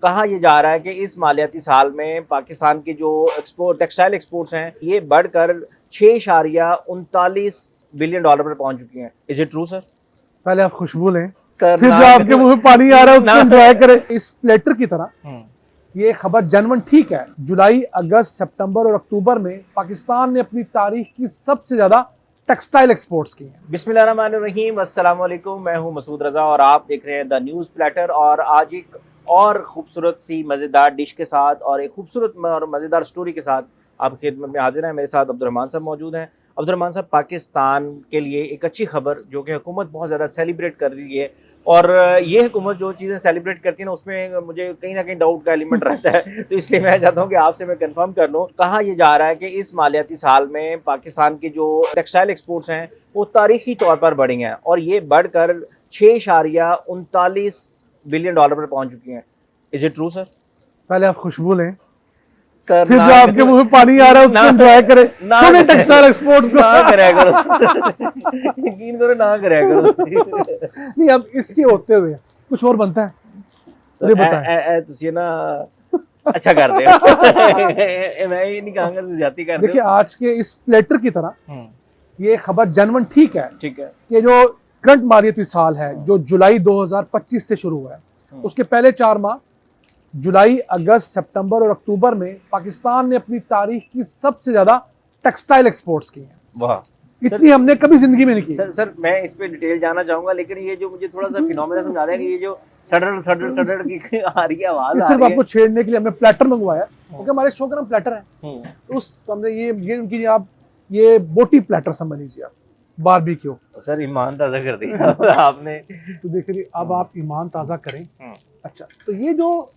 कहा यह जा रहा है कि इस मालियाती साल में पाकिस्तान के जो टेक्सटाइल एक्सपोर्ट्स हैं ये बढ़कर 6.39 बिलियन डॉलर पर पहुंच चुकी हैं। Is it true sir? पहले आप खुशबू लें सर, फिर जो आपके मुंह में पानी आ रहा है उसको एंजॉय करें। इस प्लेटर की तरह ये खबर जनवन ठीक है, जुलाई, अगस्त, सितंबर और अक्टूबर में पाकिस्तान ने अपनी तारीख की सबसे ज्यादा टेक्सटाइल एक्सपोर्ट्स की हैं। बिस्मिल्लाहिर्रहमानिर्रहीम, अस्सलाम वालेकुम। मैं हूं मसूद रजा और आप देख रहे हैं द न्यूज़ प्लेटर। और आज एक और खूबसूरत सी मज़ेदार डिश के साथ और एक खूबसूरत और मज़ेदार स्टोरी के साथ आपकी खिदमत में हाजिर हैं। मेरे साथ अब्दुर्रहमान साहब मौजूद हैं। अब्दुर्रहमान साहब, पाकिस्तान के लिए एक अच्छी खबर जो कि हुकूमत बहुत ज़्यादा सेलिब्रेट कर रही है, और ये हुकूमत जो चीज़ें सेलिब्रेट करती है ना उसमें मुझे कहीं ना कहीं डाउट का एलिमेंट रहता है। तो इसलिए मैं चाहता हूँ कि आपसे मैं कंफर्म कर लूँ। कहा यह जा रहा है कि इस मालियाती साल में पाकिस्तान की जो टेक्सटाइल एक्सपोर्ट्स हैं वो तारीखी तौर पर बढ़ी हैं और ये बढ़कर 6.39 बिलियन डॉलर पर पहुँच चुकी हैं। Is it true sir? पहले आप खुशबू लें सर, फिर जो आपके मुंह में पानी आ रहा है उसको एंजॉय करें। छोटे टेक्सटाइल एक्सपोर्ट्स को ना कराया करो, यकीन करो ना कराया करो। नहीं, अब इसके होते हुए कुछ और बनता है। सर तुसी ना अच्छा कर दे। मैं ये नहीं कहूंगा तुम ज्यादा कर दे। देखिए, आज के इस प्लेटर की तरह ये खबर जनवन ठीक है कि जो करंट मालियाती साल है जो जुलाई 2025 से शुरू हुआ है, उसके पहले 4 माह जुलाई, अगस्त, सितंबर और अक्टूबर में पाकिस्तान ने अपनी तारीख की सबसे ज्यादा टेक्सटाइल एक्सपोर्ट्स की हैं। वाह, इतनी हमने कभी जिंदगी में नहीं की। सर मैं इस पे डिटेल जाना चाहूंगा, लेकिन ये जो मुझे थोड़ा सा फिनोमेना समझा रहा है कि ये जो सडर सडर सडर की आ रही है आवाज, सिर्फ आपको छेड़ने के लिए हमने प्लेटर मंगवाया क्योंकि हमारे शो का नाम प्लेटर है। उस हमने ये उनकी आप ये बोटी प्लेटर समझ लीजिए, आप बारबेक्यू। सर ईमान ताज़ा कर दिया आपने। तो देखिए, अब आप ईमान ताज़ा करें। अच्छा, तो ये जो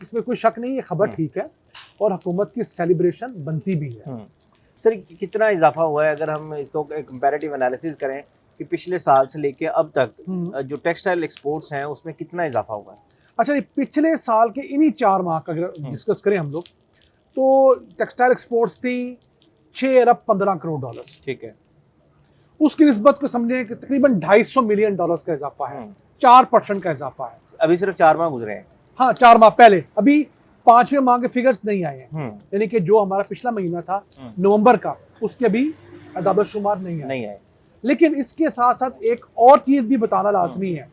इसमें कोई शक नहीं, ये खबर ठीक है और हुकूमत की सेलिब्रेशन बनती भी है। सर, कितना इजाफा हुआ है अगर हम इसको कंपैरेटिव एनालिसिस करें कि पिछले साल से लेके अब तक जो टेक्सटाइल एक्सपोर्ट्स हैं उसमें कितना इजाफा हुआ है? अच्छा, ये पिछले साल के इन्हीं 4 माह का अगर डिस्कस करें हम लोग तो टेक्सटाइल एक्सपोर्ट्स थी 6 अरब 15 करोड़ डॉलर। ठीक है, उसकी निस्बत को समझें कि तकरीबन 250 मिलियन डॉलर का इजाफा है, 4% का इजाफा है। अभी सिर्फ 4 माह गुजरे हैं। हाँ, 4 माह पहले, अभी 5वें माह के फिगर्स नहीं आए हैं, यानी कि जो हमारा पिछला महीना था नवंबर का, उसके अभी अदाद-ओ-शुमार नहीं आए। लेकिन इसके साथ साथ एक और चीज भी बताना लाजमी है,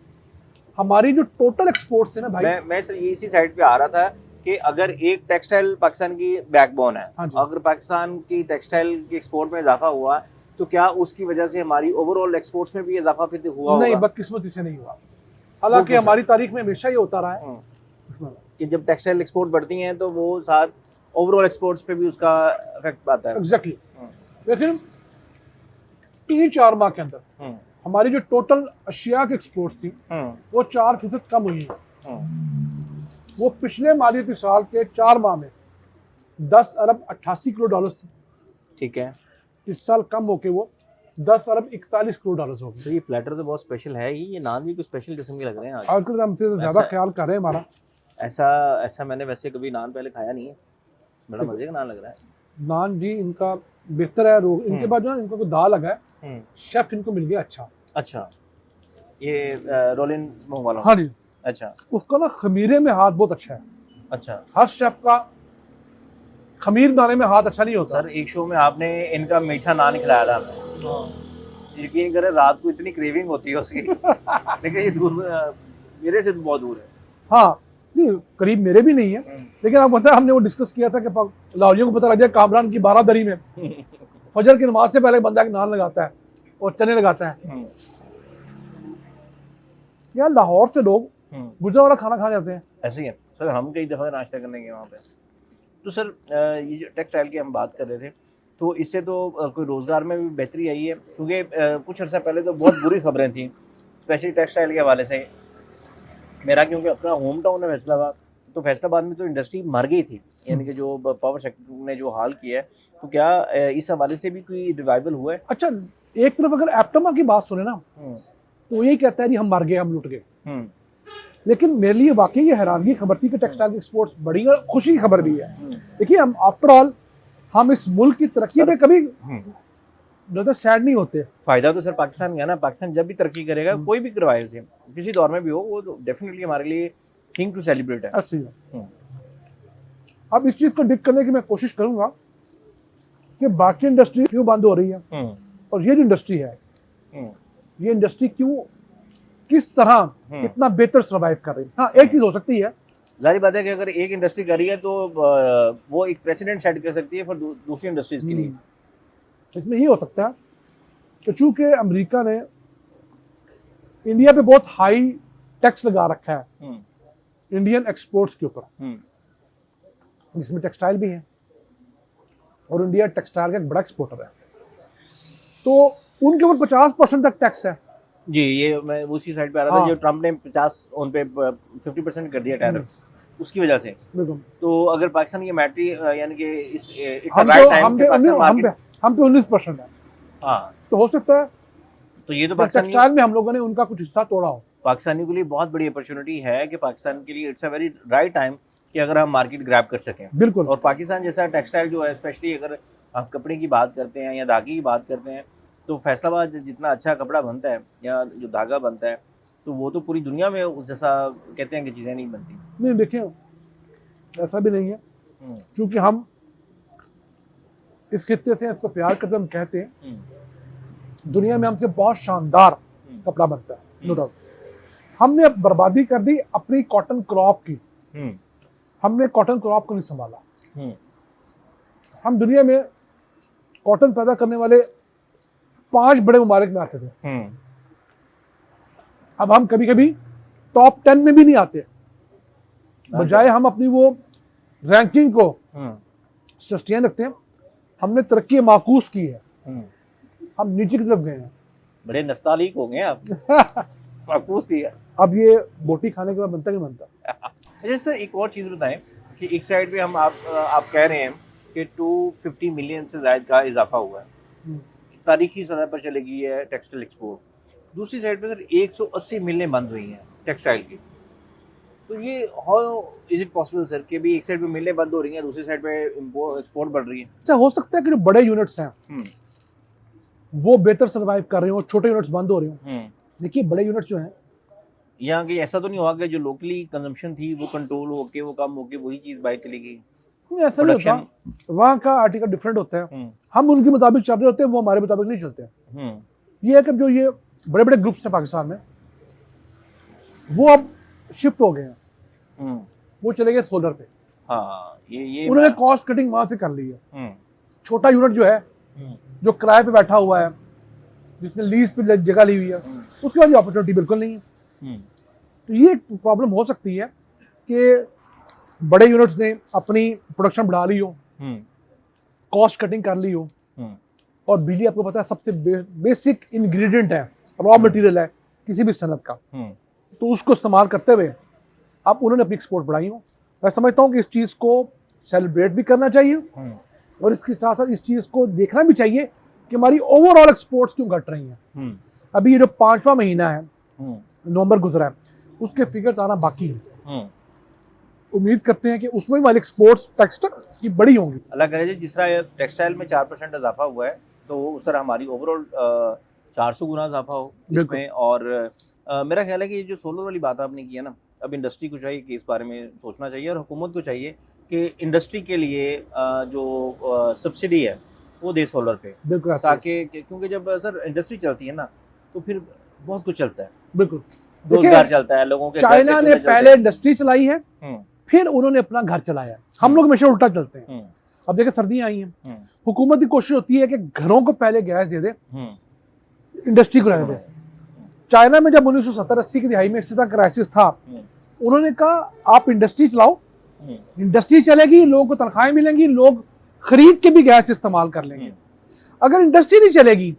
हमारी जो टोटल एक्सपोर्ट्स है ना भाई, मैं सर ये इसी साइड पे आ रहा था कि अगर एक टेक्सटाइल पाकिस्तान की बैकबोन है, अगर पाकिस्तान की टेक्सटाइल की एक्सपोर्ट में इजाफा हुआ तो क्या उसकी वजह से हमारी ओवरऑल एक्सपोर्ट्स में भी इजाफा फिर हुआ? नहीं, बदकिस्मती से नहीं हुआ। हालांकि हमारी तारीख में हमेशा ये होता रहा है कि जब टेक्सटाइल एक्सपोर्ट बढ़ती हैं तो वो साथ ओवरऑल एक्सपोर्ट्स पे भी उसका इफेक्ट आता है। एग्जैक्टली। लेकिन 3-4 माह के अंदर हमारी जो टोटल अशिया की एक्सपोर्ट्स थी वो 4% कम हुई है। वो पिछले मालियाती साल के 4 माह में 10 अरब 88 करोड़ डॉलर थी। ठीक है, इस साल कम होके वो 10 अरब 41 करोड़ डॉलर हो गए। तो ये प्लेटर तो बहुत स्पेशल है, ये नाम भी कुछ स्पेशल किस्म के लग रहे हैं आज। आजकल हम तो ज्यादा ख्याल कर रहे हैं हमारा। ऐसा मैंने वैसे कभी नान पहले खाया नहीं है, बड़ा मजे का नान लग रहा है। नान जी इनका बेहतर है। इनके बाद जो है इनको कोई दाल लगा है, शेफ इनको मिल गया। अच्छा, ये रोलिन मुंह वाला? हाँ जी। अच्छा, उसका ना खमीरे में हाथ बहुत अच्छा है। अच्छा, हर शेफ का खमीर बनाने में हाथ अच्छा नहीं होता। सर एक शो में आपने इनका मीठा नान खिलाया था हमें, यकीन करें रात को इतनी क्रेविंग होती है उसकी। लेकिन ये दूर मेरे से बहुत दूर है। हाँ, नहीं करीब मेरे भी नहीं है, लेकिन आप पता है हमने वो डिस्कस किया था कि लाहौरियों को पता लग गया कामरान की 12 दरी में फजर की नमाज से पहले बंदा एक नान लगाता है और चने लगाता है। यार लाहौर से लोग गुजरावाला खाना खा जाते हैं। ऐसे ही है सर, हम कई दफ़ा नाश्ता करने गए वहाँ पे। तो सर ये जो टेक्सटाइल की हम बात कर रहे थे, तो इससे तो कोई रोज़गार में भी बेहतरी आई है, क्योंकि कुछ अर्सा पहले तो बहुत बुरी खबरें थी स्पेशली टेक्सटाइल के हवाले से। मेरा क्योंकि अपना होम टाउन है फैसलाबाद, तो फैसलाबाद में तो इंडस्ट्री मर गई थी, यानी कि जो पावर सेक्टर ने जो हाल किया है, तो क्या इस हवाले से भी कोई रिवाइवल हुआ है? अच्छा, एक तरफ अगर एप्टमा की बात सुने ना तो यही कहता है जी हम मर गए, हम लुट गए। लेकिन मेरे लिए वाकई ये हैरानगी खबर थी कि टेक्सटाइल की एक्सपोर्ट्स बढ़ी और खुशी की खबर भी है। देखिए, हम आफ्टर ऑल हम इस मुल्क की तरक्की पे कभी ज़्यादा सैड नहीं होते। फायदा तो सर पाकिस्तान का ना, पाकिस्तान जब भी तरक्की करेगा, कोई भी करवाए उसे, किसी दौर में भी हो, वो तो डेफिनेटली हमारे लिए थिंग टू सेलिब्रेट है। ऐसे ही है। अब इस चीज को डिक करने की मैं कोशिश करूंगा कि बाकी इंडस्ट्री क्यों बंद हो रही है और ये जो इंडस्ट्री है ये इंडस्ट्री क्यों किस तरह इतना बेहतर सर्वाइव कर रही है। हाँ, एक चीज हो सकती है, जाहिर बात है कि अगर एक इंडस्ट्री कर रही है तो वो एक प्रेसिडेंट सेट कर सकती है फिर दूसरी इंडस्ट्रीज के लिए। इसमें ये हो सकता है कि चूंकि अमेरिका ने इंडिया पे बहुत हाई टैक्स लगा रखा है इंडियन एक्सपोर्ट्स के ऊपर, जिसमें टेक्सटाइल भी है और इंडिया टेक्सटाइल का एक बड़ा एक्सपोर्टर है, तो उनके ऊपर 50% तक टैक्स है। जी, ये मैं उसी साइड पे आ रहा था जो ट्रम्प ने 50 उन पे 50% कर दिया टैरिफ, उसकी वजह से। तो अगर पाकिस्तान ये मैट्री यानी कि इट्स अ राइट टाइम कि पाकिस्तान मार्केट हम पे 19% है। हाँ, तो हो सकता है तो ये तो टेक्सटाइल में हम लोगों ने उनका कुछ हिस्सा तोड़ा हो। पाकिस्तानियों के लिए बहुत बड़ी अपॉर्चुनिटी है कि पाकिस्तान के लिए it's a very right time कि अगर हम मार्केट ग्रैब कर सकें। बिल्कुल। और पाकिस्तान जैसा टेक्सटाइल जो है, स्पेशली अगर आप कपड़े की बात करते हैं या धागे की बात करते हैं, तो फैसलाबाद जितना अच्छा कपड़ा बनता है या जो धागा बनता है, तो वो तो पूरी दुनिया में उस जैसा कहते हैं कि चीज़ें नहीं बनती। नहीं, देखिए ऐसा भी नहीं है, क्योंकि हम इस खित्ते से इसको प्यार करते, हम कहते हैं दुनिया में हमसे बहुत शानदार कपड़ा बनता है, नो डाउट। हमने अब बर्बादी कर दी अपनी कॉटन क्रॉप की, हमने कॉटन क्रॉप को नहीं संभाला। हम दुनिया में कॉटन पैदा करने वाले 5 बड़े ममालिक में आते थे, अब हम कभी कभी टॉप 10 में भी नहीं आते, बजाय हम अपनी वो रैंकिंग को सस्टेन रखते हैं। हमने तरक्की माकूस की है, हम नीचे की तरफ गए हैं। बड़े नस्तालीक हो गए आप। माकूस की है। अब ये बोटी खाने के बाद बनता नहीं बनता। अच्छा सर, एक और चीज़ बताएं कि एक साइड पे हम आप कह रहे हैं कि 250 मिलियन से ज़ायद का इजाफा हुआ है, तारीखी सतह पर चलेगी है टेक्सटाइल एक्सपोर्ट। दूसरी साइड पे सर 180 मिलें बंद हुई हैं टेक्सटाइल की, तो ये how is it possible sir कि भी एक साइड पे मिलें बंद हो रही हैं, दूसरी साइड पे एक्सपोर्ट बढ़ रही है? अच्छा, हो सकता है कि जो बड़े यूनिट्स हैं वो बेहतर सर्वाइव कर रहे हो, छोटे यूनिट्स बंद हो रहे हो। देखिए, बड़े यूनिट्स जो हैं यहाँ की ऐसा तो नहीं हुआ कि जो लोकली कंजम्पशन थी वो कंट्रोल होके वो कम होके वही चीज़ बाहर चली गई? ऐसा नहीं होता, वहाँ का आर्टिकल डिफरेंट होता है, हम उनके मुताबिक चल रहे होते हैं, वो हमारे मुताबिक नहीं चलते हैं। ये है कि जो ये बड़े बड़े ग्रुप्स हैं पाकिस्तान में, वो अब शिफ्ट हो गए हैं, वो चले गए सोलर पे। हाँ, ये उन्होंने कॉस्ट कटिंग वहां से कर ली है। छोटा यूनिट जो है, जो किराए पे बैठा हुआ है, जिसने लीज पे जगह ली हुई है, उसके बाद अपॉर्चुनिटी बिल्कुल नहीं है। तो ये प्रॉब्लम हो सकती है कि बड़े यूनिट्स ने अपनी प्रोडक्शन बढ़ा ली हो, कॉस्ट कटिंग कर ली हो, और बिजली आपको पता है सबसे बेसिक इंग्रेडिएंट है, रॉ मटेरियल है किसी भी सनत का, तो उसको इस्तेमाल करते हुए अब उन्होंने अपनी एक्सपोर्ट बढ़ाई हो। मैं समझता हूँ कि इस चीज़ को सेलिब्रेट भी करना चाहिए और इसके साथ साथ इस चीज़ को देखना भी चाहिए कि हमारी ओवरऑल एक्सपोर्ट्स क्यों घट रही हैं। अभी ये जो 5वां महीना है, नवंबर गुजरा है, उसके फिगर्स आना बाकी है। उम्मीद करते हैं कि उसमें हमारी एक्सपोर्ट्स टेक्सटाइल की बड़ी होंगी। अल्लाह करे जी, जिस तरह टेक्सटाइल में 4% इजाफा हुआ है, तो उस तरह हमारी ओवरऑल 400 गुना इजाफा हो इसमें। और मेरा ख्याल है कि ये जो सोलर वाली बात आपने की है ना, अब इंडस्ट्री को चाहिए कि इस बारे में सोचना चाहिए और हुकूमत को चाहिए कि इंडस्ट्री के लिए जो सब्सिडी है वो दे सोलर पे, ताकि क्योंकि जब सर इंडस्ट्री चलती है ना तो फिर बहुत कुछ चलता है, बिल्कुल रोजगार चलता है, लोगों के चाइना ने पहले इंडस्ट्री चलाई है, फिर उन्होंने अपना घर चलाया। हम लोग हमेशा उल्टा चलते हैं। अब देखिए, सर्दियां आई हैं, हुकूमत की कोशिश होती है कि घरों को पहले गैस दे दे, इंडस्ट्री को रहने दे। चाइना में जब 1970-80 की दिहाई में इसी तरह क्राइसिस था, उन्होंने कहा आप इंडस्ट्री चलाओ, इंडस्ट्री चलेगी, लोगों को तनख्वाहें मिलेंगी, लोग खरीद के भी गैस इस्तेमाल कर लेंगे। अगर इंडस्ट्री नहीं चलेगी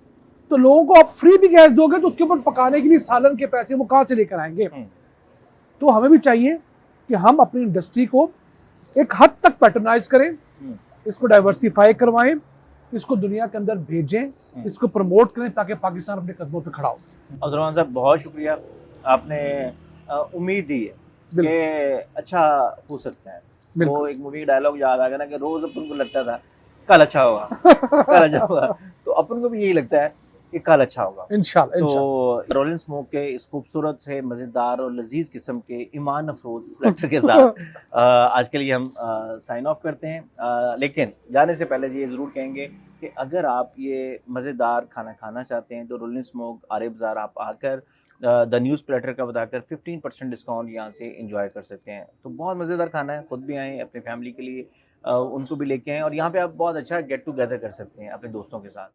तो लोगों को आप फ्री भी गैस दोगे तो उसके ऊपर पकाने के लिए सालन के पैसे वो कहाँ से लेकर आएंगे। तो हमें भी चाहिए कि हम अपनी इंडस्ट्री को एक हद तक पैटर्नाइज करें, इसको डाइवर्सिफाई करवाएं, इसको दुनिया के अंदर भेजें, इसको प्रमोट करें ताकि पाकिस्तान अपने कदमों पे खड़ा हो। अब्दुर्रहमान साहब, बहुत शुक्रिया, आपने उम्मीद दी है कि अच्छा हो सकता है। वो एक मूवी का डायलॉग याद आ गया ना कि रोज अपन को लगता था कल अच्छा होगा, कल अच्छा होगा, तो अपन को भी यही लगता है ये कल अच्छा होगा। इंशाल्लाह इंशाल्लाह। तो रोलिंग स्मोक के इस खूबसूरत से मज़ेदार और लजीज किस्म के ईमान अफरोज प्लेटर के साथ आज के लिए हम साइन ऑफ करते हैं। लेकिन जाने से पहले ये ज़रूर कहेंगे कि अगर आप ये मज़ेदार खाना खाना चाहते हैं तो रोलिंग स्मोक आरे बाज़ार आप आकर द न्यूज़ प्लेटर का बताकर 15% डिस्काउंट यहाँ से इंजॉय कर सकते हैं। तो बहुत मज़ेदार खाना है, खुद भी आएँ अपनी फैमिली के लिए उनको भी लेके आएँ और यहाँ पे आप बहुत अच्छा गेट टुगेदर कर सकते हैं अपने दोस्तों के साथ।